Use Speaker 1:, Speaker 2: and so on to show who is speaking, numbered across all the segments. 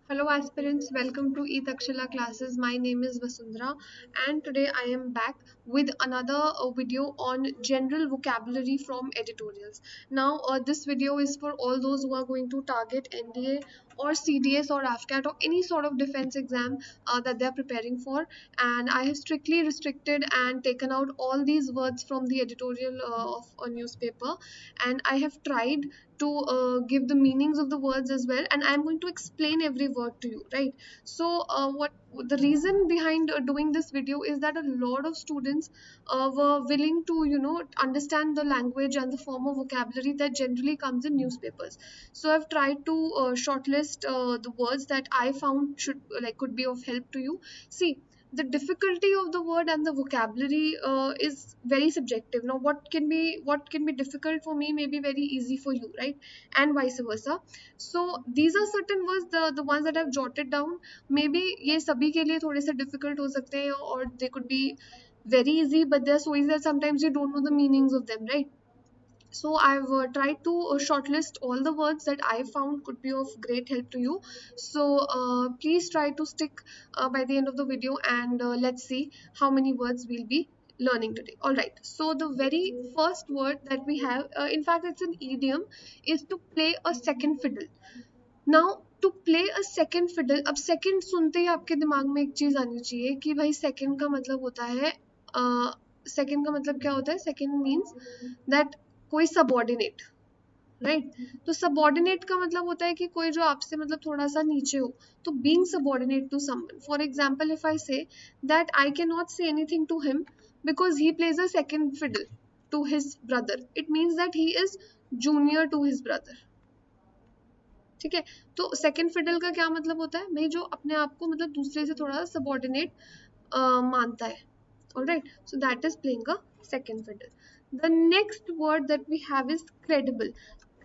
Speaker 1: Hello aspirants, welcome to Takshila classes. My name is Vasundhara and today I am back with another video on general vocabulary from editorials. Now this video is for all those who are going to target NDA or CDS or AFCAT or any sort of defense exam that they are preparing for, and I have strictly restricted and taken out all these words from the editorial of a newspaper, and I have tried to give the meanings of the words as well, and I'm going to explain every word to you, right? So what the reason behind doing this video is that a lot of students were willing to understand the language and the form of vocabulary that generally comes in newspapers. So I've tried to shortlist the words that I found should could be of help to you. See, the difficulty of the word and the vocabulary is very subjective. Now what can be difficult for me may be very easy for you, right? And vice versa. So these are certain words, the ones that I've jotted down. Maybe ये सभी के लिए थोड़े से difficult हो सकते हैं, or they could be very easy, but they're so easy that sometimes you don't know the meanings of them, right? So I've tried to shortlist all the words that I found could be of great help to you. So please try to stick by the end of the video, and let's see how many words we'll be learning today. All right, so the very first word that we have, in fact it's an idiom, is to play a second fiddle. Now to play a second fiddle, अब second सुनते ही आपके दिमाग में एक चीज आनी चाहिए कि भाई second का मतलब होता है, second का मतलब क्या होता है? Second means that कोई सबॉर्डिनेट, राइट? तो सबॉर्डिनेट का मतलब होता है कि कोई जो आपसे मतलब थोड़ा सा नीचे हो. तो being subordinate to someone, for example if I say that I can not say anything to him because he plays a second fiddle to his brother, it means that he is junior to his brother. ठीक है? तो second fiddle का क्या मतलब होता है? भाई जो अपने आप को मतलब दूसरे से थोड़ा सबॉर्डिनेट मानता है. Alright, so that is playing a second fiddle. The next word that we have is credible.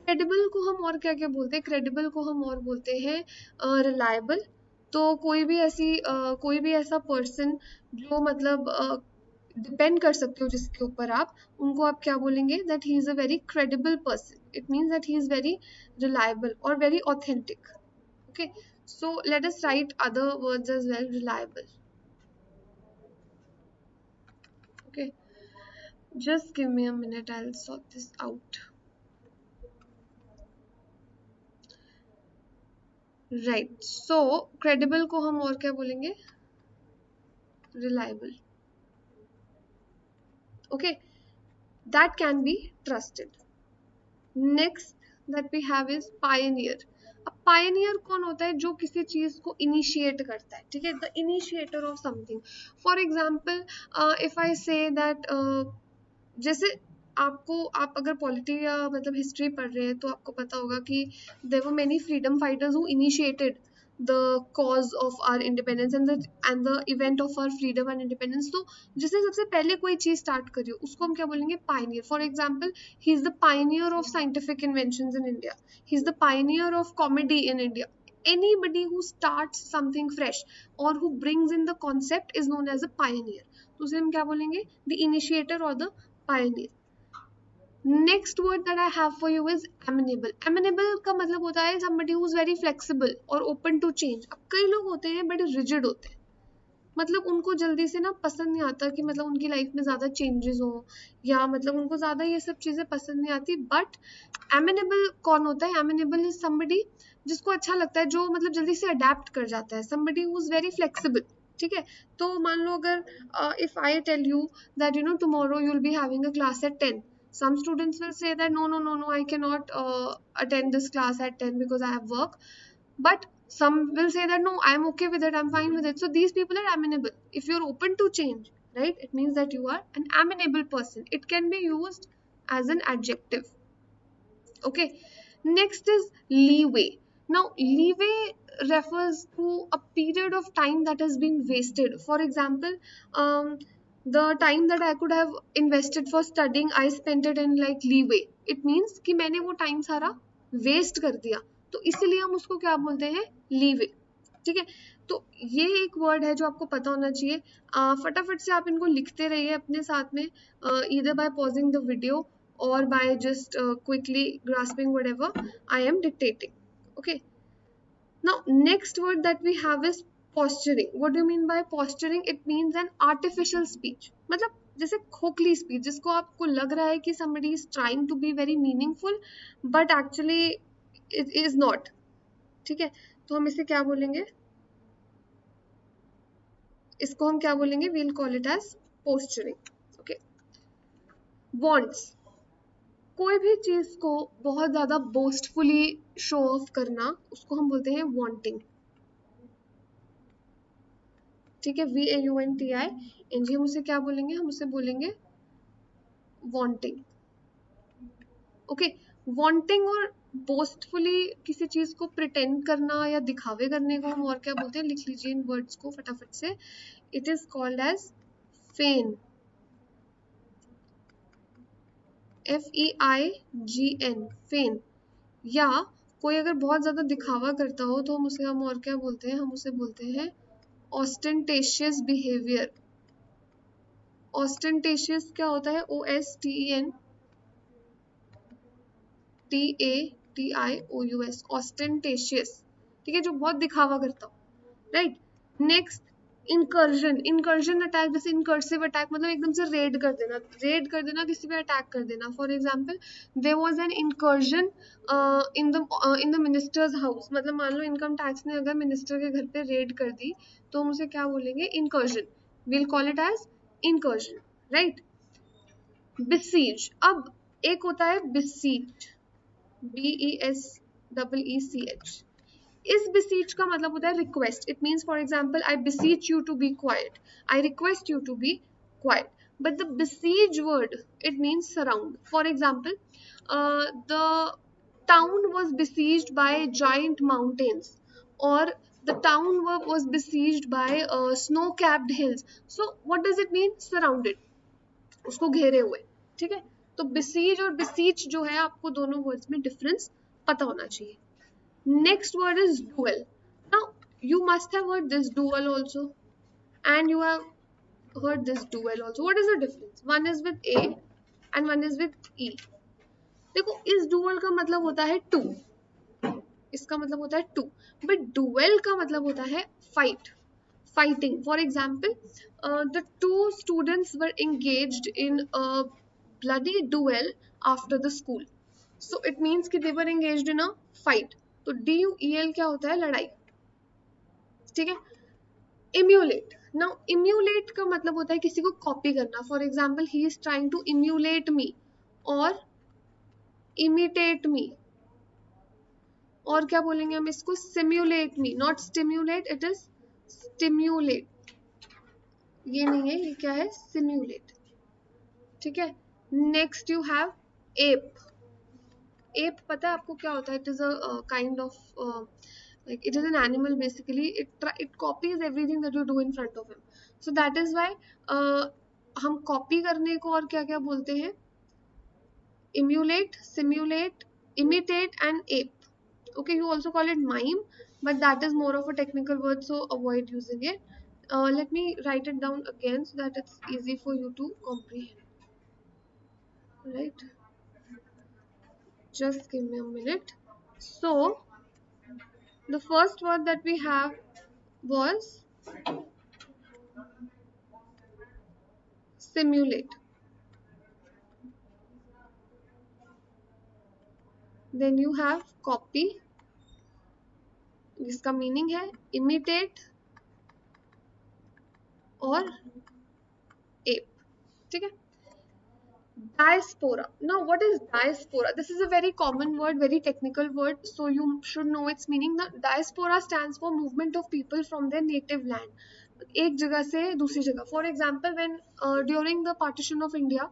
Speaker 1: Credible को हम और क्या क्या बोलते हैं? Credible को हम और बोलते हैं reliable. तो कोई भी ऐसा पर्सन जो मतलब डिपेंड कर सकते हो जिसके ऊपर आप, उनको आप क्या बोलेंगे? That he is a very credible person. It means that he is very reliable or very authentic. Okay, so let us write other words as well. Reliable. Okay, just give me a minute, I'll sort this out. Right, so credible को हम और क्या बोलेंगे? Reliable. Okay, that can be trusted. Next that we have is pioneer. अब Pioneer कौन होता है? जो किसी चीज को इनिशिएट करता है. ठीक है? The initiator of something. For example if I say that, जैसे आप अगर पॉलिटी या मतलब हिस्ट्री पढ़ रहे हैं तो आपको पता होगा कि there were many freedom fighters who initiated the cause of our independence and the event of our freedom and independence. तो जिसने सबसे पहले कोई चीज स्टार्ट करी हो उसको हम क्या बोलेंगे? Pioneer. For example, he is the pioneer of scientific inventions in India. He is the pioneer of comedy in India. Anybody who starts something fresh or who brings in the concept is known as a pioneer. तो उसे हम क्या बोलेंगे? The initiator or the pioneer. Next word that I have for you is amenable. Amenable का मतलब होता है somebody who is very flexible or open to change. अब कई लोग होते हैं बड़े rigid होते हैं, मतलब उनको जल्दी से ना पसंद नहीं आता कि मतलब उनकी लाइफ में ज़्यादा चेंजेस हो, या मतलब उनको ज़्यादा ये सब चीज़ें पसंद नहीं आती. बट एमिनेबल कौन होता है? एमिनेबल इज समबडी जिसको अच्छा लगता है, जो मतलब जल्दी से अडेप्ट कर जाता है. Somebody who is very flexible. ठीक है? तो मान लो अगर if I tell you that tomorrow you will be having a class at 10. Some students will say that no, I cannot attend this class at 10 because I have work. But some will say that no, I'm okay with it, I'm fine with it. So these people are amenable. If you're open to change, right, it means that you are an amenable person. It can be used as an adjective. Okay, next is leeway. Now leeway refers to a period of time that has been wasted. For example, the time that I could have invested for studying, I spent it in like leeway. It means कि मैंने वो time सारा waste कर दिया, तो इसीलिए हम उसको क्या बोलते हैं? लीवे. ठीक है? तो ये एक वर्ड है जो आपको पता होना चाहिए. फटाफट से आप इनको लिखते रहिए अपने साथ में, either by pausing the video or by just quickly grasping whatever I am dictating. Okay. Now, next word that we have is posturing. What do you mean by posturing? It means an artificial speech. मतलब जैसे खोखली speech जिसको आपको लग रहा है कि somebody is trying to be very meaningful but actually it is not. ठीक है, तो हम इसे क्या बोलेंगे? इसको हम क्या बोलेंगे? We'll call it as posturing. Okay. Wants. कोई भी चीज को बहुत ज्यादा बोस्टफुली शो ऑफ करना उसको हम बोलते हैं वांटिंग. ठीक है, VAUNTING. हम उसे क्या बोलेंगे? हम उसे बोलेंगे वांटिंग. ओके, वांटिंग और बोस्टफुली किसी चीज को प्रिटेंड करना या दिखावे करने को हम और क्या बोलते हैं? लिख लीजिए इन वर्ड्स को फटाफट से. It is called as fan. FEIGN. फेन. या कोई अगर बहुत ज्यादा दिखावा करता हो तो हम और क्या बोलते हैं? हम उसे बोलते हैं ostentatious behavior. ostentatious क्या होता है? OSTENTATIOUS. ostentatious. ठीक है, जो बहुत दिखावा करता हो. Right. Next, incursion. Incursion attack, जैसे इनकर्सिव अटैक मतलब एकदम से रेड कर देना किसी पे अटैक कर देना. For example, there was an incursion in the minister's house. मतलब मान लो इनकम टैक्स ने अगर मिनिस्टर के घर पे रेड कर दी तो हम उसे क्या बोलेंगे? Incursion. Will call it as incursion. Right. Besides. अब एक होता है बिसीज, BESEECH. इस beseech का मतलब होता है request. It means for example, I beseech you to be quiet. I request you to be quiet. But the besiege word, it means surround. For example, the town was besieged by giant mountains, or the town was besieged by snow-capped hills. So what does it mean? Surrounded. उसको घेरे हुए. ठीक है, तो besiege और beseech जो है आपको दोनों वर्ड्स में डिफरेंस पता होना चाहिए. Next word is dual. Now, you must have heard this dual also, and you have heard this dual also. What is the difference? One is with A and one is with E. देखो, इस dual का मतलब होता है two. इसका मतलब होता है two. But dual का मतलब होता है fight. Fighting. For example, the two students were engaged in a bloody duel after the school. So it means कि they were engaged in a fight. तो DUEL क्या होता है? लड़ाई. ठीक है. Emulate. Now emulate का मतलब होता है किसी को कॉपी करना. For example, he is trying to emulate me और imitate me. और क्या बोलेंगे हम इसको? simulate me. Not stimulate, it is stimulate. ये नहीं है, ये क्या है? simulate. ठीक है. Next you have ape. ape पता है आपको क्या होता है? It is a kind of like it is an animal basically. It copies everything that you do in front of him. So that is why हम copy करने को और क्या क्या बोलते हैं? emulate, simulate, imitate and ape. Okay, you also call it mime, but that is more of a technical word, so avoid using it. Let me write it down again so that it's easy for you to comprehend. Right, just give me a minute. So the first word that we have was simulate. Then you have copy, जिसका meaning है imitate और ape. ठीक है. Diaspora. Now what is diaspora? This is a very common word, very technical word, so you should know its meaning. The diaspora stands for movement of people from their native land. एक जगह से दूसरी जगह. For example, when during the partition of India,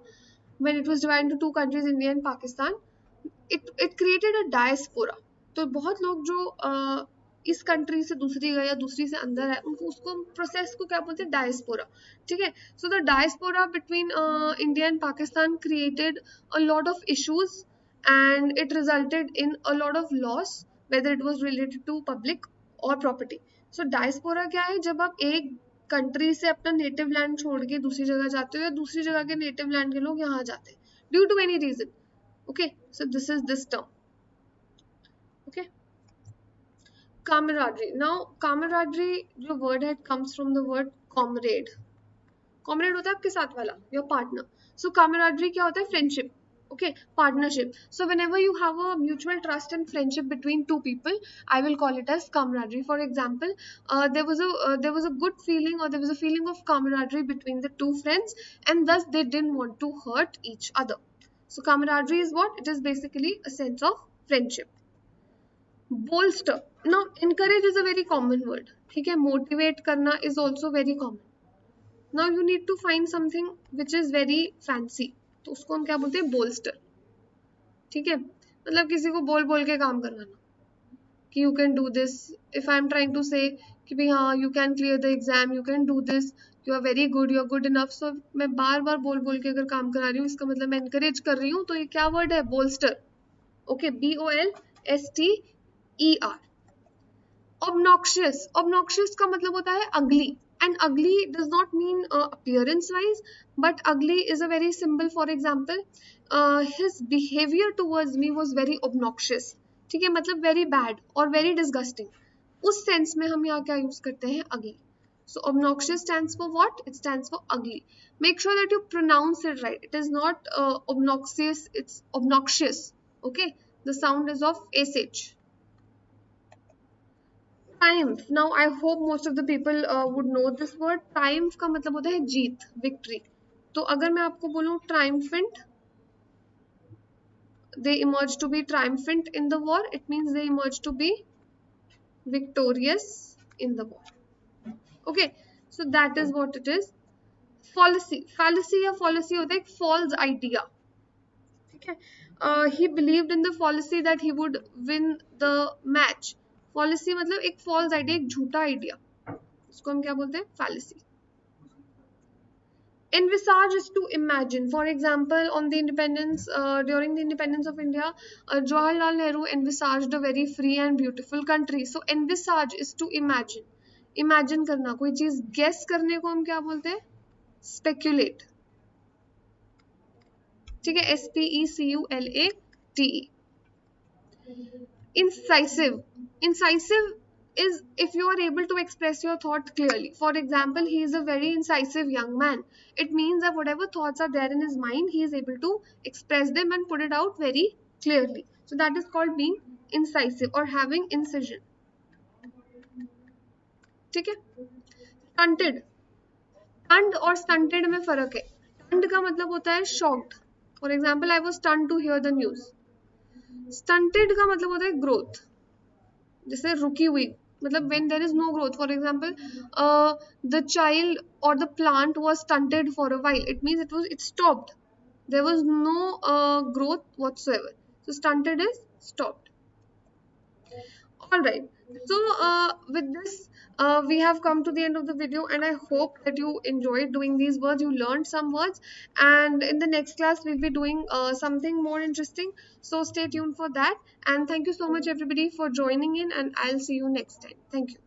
Speaker 1: when it was divided into two countries, India and Pakistan, it created a diaspora. तो बहुत लोग जो इस कंट्री से दूसरी गए या दूसरी से अंदर है, उनको उसको प्रोसेस को क्या बोलते हैं? डायस्पोरा. ठीक है. So the diaspora between India and Pakistan created a lot of issues and it resulted in a lot of loss, whether it was related to public or property. So diaspora क्या है? जब आप एक कंट्री से अपना native land छोड़ के दूसरी जगह जाते हो या दूसरी जगह के नेटिव लैंड के लोग यहाँ जाते हैं due to any reason. Okay, so this is this term. Okay, camaraderie. Now camaraderie जो word है comes from the word comrade. Comrade होता है आपके साथ वाला, योर पार्टनर. सो camaraderie क्या होता है? Friendship. Okay, partnership. So whenever you have a mutual trust and friendship between two people, I will call it as camaraderie. For example, there was a good feeling, or there was a feeling of camaraderie between the two friends, and thus they didn't want to hurt each other. So camaraderie is what? It is basically a sense of friendship. Bolster. Now encourage is a very common word. ठीक है, motivate करना is also very common. Now you need to find something which is very fancy. तो उसको हम क्या बोलते हैं? Bolster. ठीक है, मतलब किसी को बोल बोल के काम करवाना कि you can do this. If I am trying to say कि भाई हाँ you can clear the exam, you can do this, you are very good, you are good enough. So मैं बार बार बोल बोल के अगर काम करा रही हूँ, इसका मतलब मैं एनकरेज कर रही हूँ. तो ये क्या वर्ड है? Bolster. Okay, BOLSTER. Obnoxious. Obnoxious का मतलब होता है ugly. And ugly does not mean appearance wise, but ugly is a very symbol. For example, his behavior towards me was very obnoxious. ठीक है, मतलब very bad or very disgusting. उस sense में हम यहाँ क्या use करते हैं? Ugly. So obnoxious stands for what? It stands for ugly. Make sure that you pronounce it right. It is not obnoxious, it's obnoxious. Okay, the sound is of SH. Triumph. Now I hope most of the people would know this word. Triumph का मतलब होता है जीत, victory. तो अगर मैं आपको बोलूँ triumphant, they emerge to be triumphant in the war, it means they emerge to be victorious in the war. Okay, so that is what it is. Fallacy. Fallacy या fallacy होता है एक false idea. ठीक है, he believed in the fallacy that he would win the match. Fallacy मतलब एक false idea, एक झूठा idea. इसको हम क्या बोलते हैं? Fallacy. Envisage is to imagine. For example, on the independence, during the independence of India, Jawaharlal Nehru envisaged a very free and beautiful country. So envisage is to imagine. Imagine करना, कोई चीज guess करने को हम क्या बोलते हैं? Speculate. ठीक है, SPECULATE. Incisive. Incisive is if you are able to express your thought clearly. For example, he is a very incisive young man. It means that whatever thoughts are there in his mind, he is able to express them and put it out very clearly. So that is called being incisive or having incision. ठीक है. Stunted. Stunned और stunted में फर्क है. Stunned का मतलब होता है shocked. For example, I was stunned to hear the news. Stunted का मतलब होता है growth. जैसे रुकी हुई, मतलब when there is no growth. For example, the child or the plant was stunted for a while. It means it stopped. There was no growth whatsoever. So stunted is stopped. All right. So with this, we have come to the end of the video, and I hope that you enjoyed doing these words. You learned some words, and in the next class, we'll be doing something more interesting. So stay tuned for that. And thank you so much, everybody, for joining in, and I'll see you next time. Thank you.